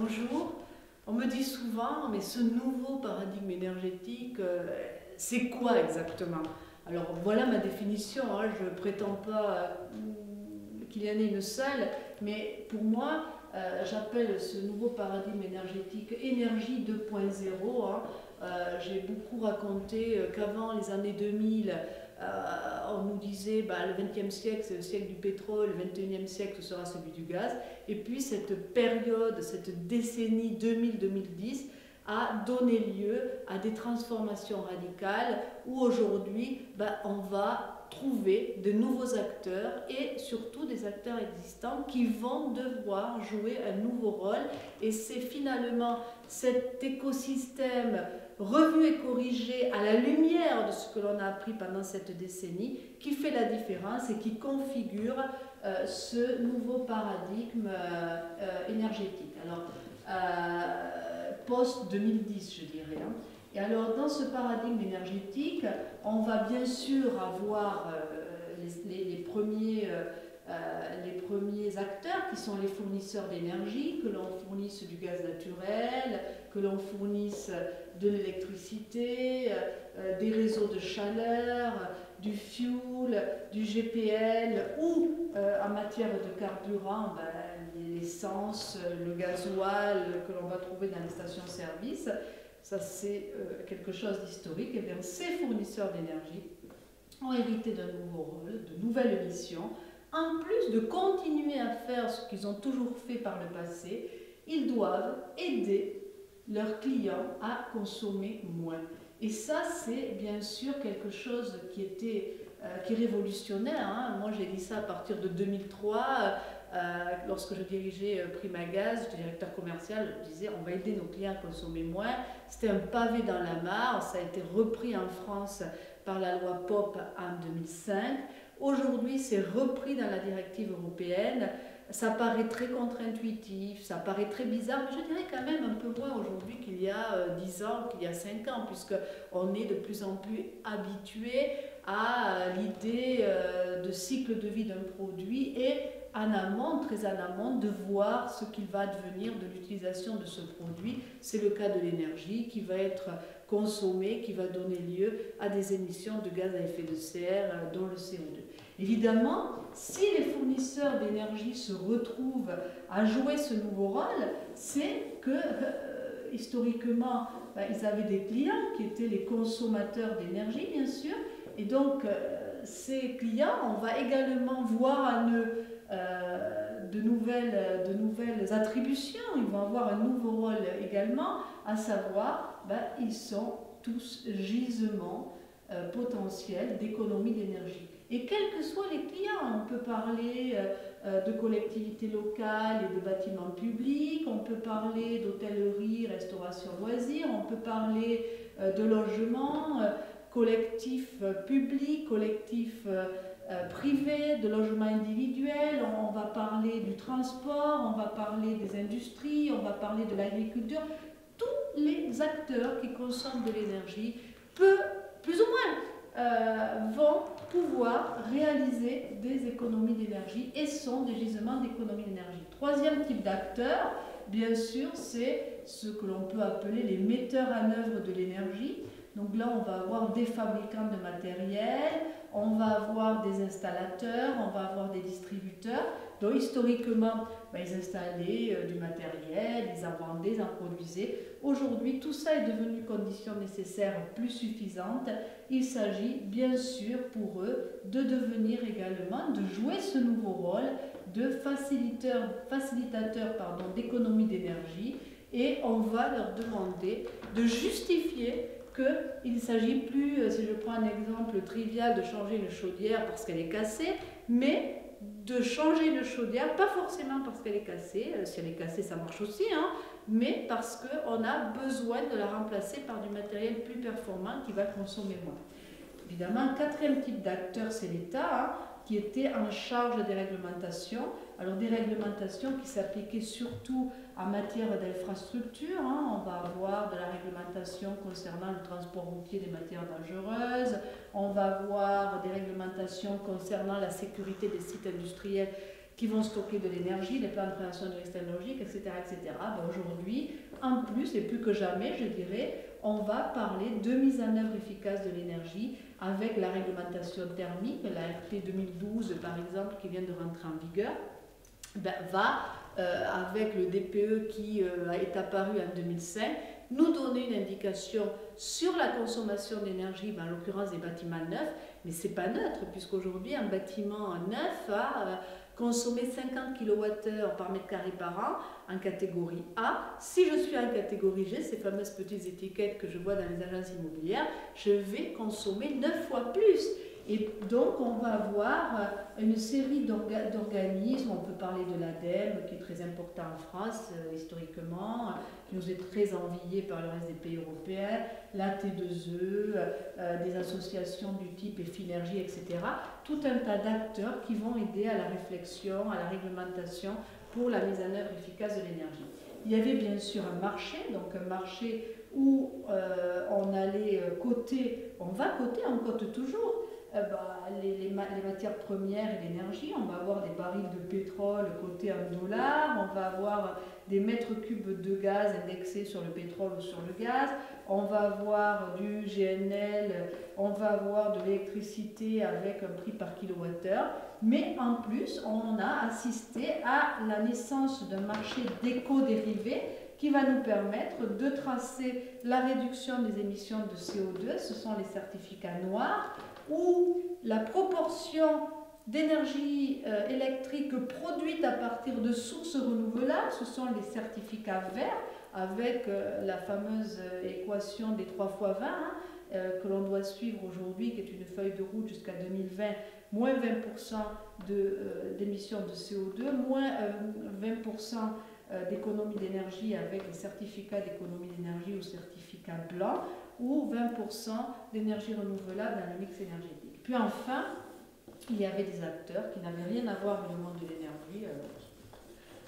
bonjour. On me dit souvent, mais ce nouveau paradigme énergétique, c'est quoi exactement? Alors voilà ma définition, hein, je ne prétends pas qu'il y en ait une seule, mais pour moi, j'appelle ce nouveau paradigme énergétique énergie 2.0. Hein. J'ai beaucoup raconté qu'avant les années 2000, on nous disait le XXe siècle c'est le siècle du pétrole, le XXIe siècle ce sera celui du gaz. Et puis cette période, cette décennie 2000-2010 a donné lieu à des transformations radicales où aujourd'hui on va trouver de nouveaux acteurs et surtout des acteurs existants qui vont devoir jouer un nouveau rôle. Et c'est finalement cet écosystème revu et corrigé à la lumière de ce que l'on a appris pendant cette décennie qui fait la différence et qui configure ce nouveau paradigme énergétique. Alors, post-2010, je dirais. Hein. Et alors, dans ce paradigme énergétique, on va bien sûr avoir les premiers acteurs qui sont les fournisseurs d'énergie, que l'on fournisse du gaz naturel, que l'on fournisse de l'électricité, des réseaux de chaleur, du fuel, du GPL ou en matière de carburant, l'essence, le gasoil que l'on va trouver dans les stations-service. Ça c'est quelque chose d'historique. Et bien ces fournisseurs d'énergie ont hérité d'un nouveau rôle, de nouvelles missions. En plus de continuer à faire ce qu'ils ont toujours fait par le passé, ils doivent aider leurs clients à consommer moins. Et ça, c'est bien sûr quelque chose qui est révolutionnaire. Hein. Moi, j'ai dit ça à partir de 2003. Lorsque je dirigeais Primagaz, directeur commercial, je disais on va aider nos clients à consommer moins. C'était un pavé dans la mare. Ça a été repris en France par la loi POP en 2005. Aujourd'hui, c'est repris dans la directive européenne. Ça paraît très contre-intuitif, ça paraît très bizarre, mais je dirais quand même un peu moins aujourd'hui qu'il y a 10 ans, qu'il y a 5 ans, puisqu'on est de plus en plus habitué à l'idée de cycle de vie d'un produit et en amont, très en amont, de voir ce qu'il va devenir de l'utilisation de ce produit. C'est le cas de l'énergie qui va être consommée, qui va donner lieu à des émissions de gaz à effet de serre, dont le CO2. Évidemment, si les fournisseurs d'énergie se retrouvent à jouer ce nouveau rôle, c'est que historiquement, ils avaient des clients qui étaient les consommateurs d'énergie, bien sûr, et donc ces clients, on va également voir en eux de nouvelles attributions, ils vont avoir un nouveau rôle également, à savoir, ils sont tous gisements potentiels d'économie d'énergie. Et quels que soient les clients, on peut parler de collectivités locales et de bâtiments publics, on peut parler d'hôtellerie, restauration, loisirs, on peut parler de logement, collectif public, collectif privé, de logement individuel, on va parler du transport, on va parler des industries, on va parler de l'agriculture. Tous les acteurs qui consomment de l'énergie, plus ou moins, vont pouvoir réaliser des économies d'énergie et sont des gisements d'économies d'énergie. Troisième type d'acteurs, bien sûr, c'est ce que l'on peut appeler les metteurs en œuvre de l'énergie. Donc là, on va avoir des fabricants de matériel, on va avoir des installateurs, on va avoir des distributeurs. Donc historiquement, ils installaient du matériel, ils en vendaient, ils en produisaient. Aujourd'hui, tout ça est devenu condition nécessaire plus suffisante. Il s'agit bien sûr pour eux de devenir également, de jouer ce nouveau rôle de facilitateur d'économie d'énergie. Et on va leur demander de justifier qu'il ne s'agit plus, si je prends un exemple trivial, de changer une chaudière parce qu'elle est cassée, mais de changer une chaudière, pas forcément parce qu'elle est cassée, si elle est cassée ça marche aussi, hein, mais parce qu'on a besoin de la remplacer par du matériel plus performant qui va consommer moins. Évidemment, quatrième type d'acteur, c'est l'État, hein, qui était en charge des réglementations. Alors des réglementations qui s'appliquaient surtout en matière d'infrastructure. Hein. On va avoir de la réglementation concernant le transport routier des matières dangereuses. On va avoir des réglementations concernant la sécurité des sites industriels qui vont stocker de l'énergie, les plans de création de risque technologique, etc. etc. Aujourd'hui, en plus et plus que jamais, je dirais, on va parler de mise en œuvre efficace de l'énergie avec la réglementation thermique, la RT 2012 par exemple, qui vient de rentrer en vigueur, avec le DPE qui est apparu en 2005, nous donner une indication sur la consommation d'énergie, en l'occurrence des bâtiments neufs, mais ce n'est pas neutre, puisqu'aujourd'hui un bâtiment neuf va consommer 50 kWh par mètre carré par an en catégorie A. Si je suis en catégorie G, ces fameuses petites étiquettes que je vois dans les agences immobilières, je vais consommer 9 fois plus. Et donc, on va avoir une série d'organismes. On peut parler de l'ADEME, qui est très important en France, historiquement, qui nous est très envié par le reste des pays européens, la T2E, des associations du type Effinergie, etc. Tout un tas d'acteurs qui vont aider à la réflexion, à la réglementation pour la mise en œuvre efficace de l'énergie. Il y avait bien sûr un marché, donc un marché où on allait coter, on cote toujours, les matières premières et l'énergie. On va avoir des barils de pétrole cotés en dollars, on va avoir des mètres cubes de gaz indexés sur le pétrole ou sur le gaz, on va avoir du GNL, on va avoir de l'électricité avec un prix par kilowattheure, mais en plus on a assisté à la naissance d'un marché d'éco-dérivés qui va nous permettre de tracer la réduction des émissions de CO2, ce sont les certificats noirs, où la proportion d'énergie électrique produite à partir de sources renouvelables, ce sont les certificats verts, avec la fameuse équation des 3 fois 20, que l'on doit suivre aujourd'hui, qui est une feuille de route jusqu'à 2020, moins 20% d'émissions de CO2, moins 20% d'économie d'énergie avec les certificats d'économie d'énergie ou certificats blancs, ou 20% d'énergie renouvelable dans le mix énergétique. Puis enfin, il y avait des acteurs qui n'avaient rien à voir avec le monde de l'énergie,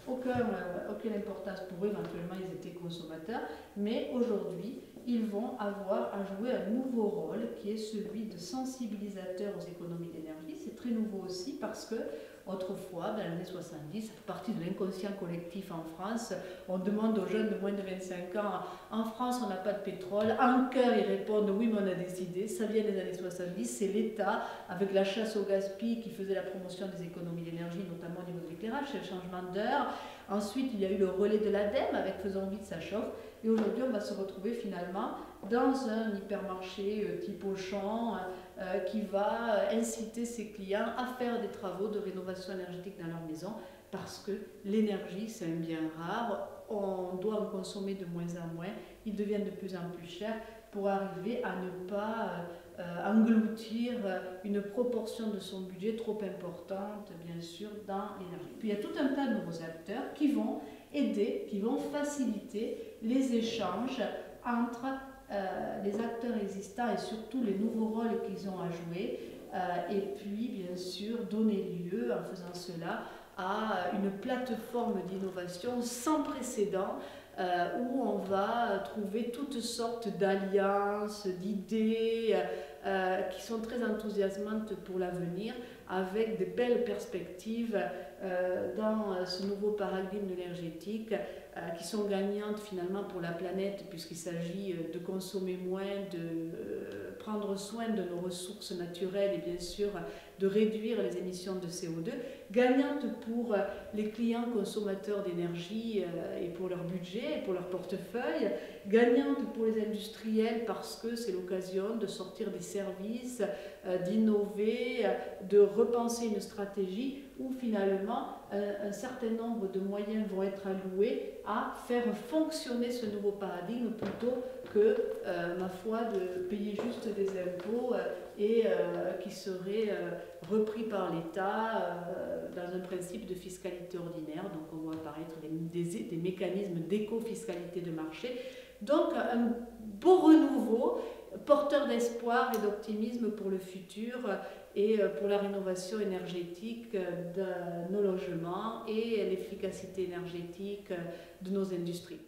aucune importance pour eux, éventuellement ils étaient consommateurs, mais aujourd'hui ils vont avoir à jouer un nouveau rôle qui est celui de sensibilisateur aux économies d'énergie. C'est très nouveau aussi parce que autrefois, dans les années 70, ça fait partie de l'inconscient collectif en France. On demande aux jeunes de moins de 25 ans, en France on n'a pas de pétrole. En cœur, ils répondent oui, mais on a décidé. Ça vient des années 70, c'est l'État, avec la chasse au gaspillage, qui faisait la promotion des économies d'énergie, notamment au niveau de l'éclairage, c'est le changement d'heure. Ensuite, il y a eu le relais de l'ADEME avec Faisons vite, ça chauffe. Et aujourd'hui, on va se retrouver finalement dans un hypermarché type Auchan qui va inciter ses clients à faire des travaux de rénovation énergétique dans leur maison parce que l'énergie, c'est un bien rare, on doit en consommer de moins en moins, il devient de plus en plus cher pour arriver à ne pas engloutir une proportion de son budget trop importante, bien sûr, dans l'énergie. Puis il y a tout un tas de nouveaux acteurs qui vont aider, qui vont faciliter les échanges entre les acteurs existants et surtout les nouveaux rôles qu'ils ont à jouer, et puis bien sûr donner lieu, en faisant cela, à une plateforme d'innovation sans précédent où on va trouver toutes sortes d'alliances, d'idées qui sont très enthousiasmantes pour l'avenir, avec de belles perspectives dans ce nouveau paradigme énergétique qui sont gagnantes finalement pour la planète, puisqu'il s'agit de consommer moins, de prendre soin de nos ressources naturelles et bien sûr de réduire les émissions de CO2, gagnantes pour les clients consommateurs d'énergie et pour leur budget et pour leur portefeuille, gagnantes pour les industriels parce que c'est l'occasion de sortir des services, d'innover, de repenser une stratégie où finalement un certain nombre de moyens vont être alloués à faire fonctionner ce nouveau paradigme plutôt que, ma foi, de payer juste des impôts et qui seraient repris par l'État dans un principe de fiscalité ordinaire. Donc on voit apparaître des mécanismes d'éco-fiscalité de marché. Donc un beau renouveau, porteur d'espoir et d'optimisme pour le futur et pour la rénovation énergétique de nos logements et l'efficacité énergétique de nos industries.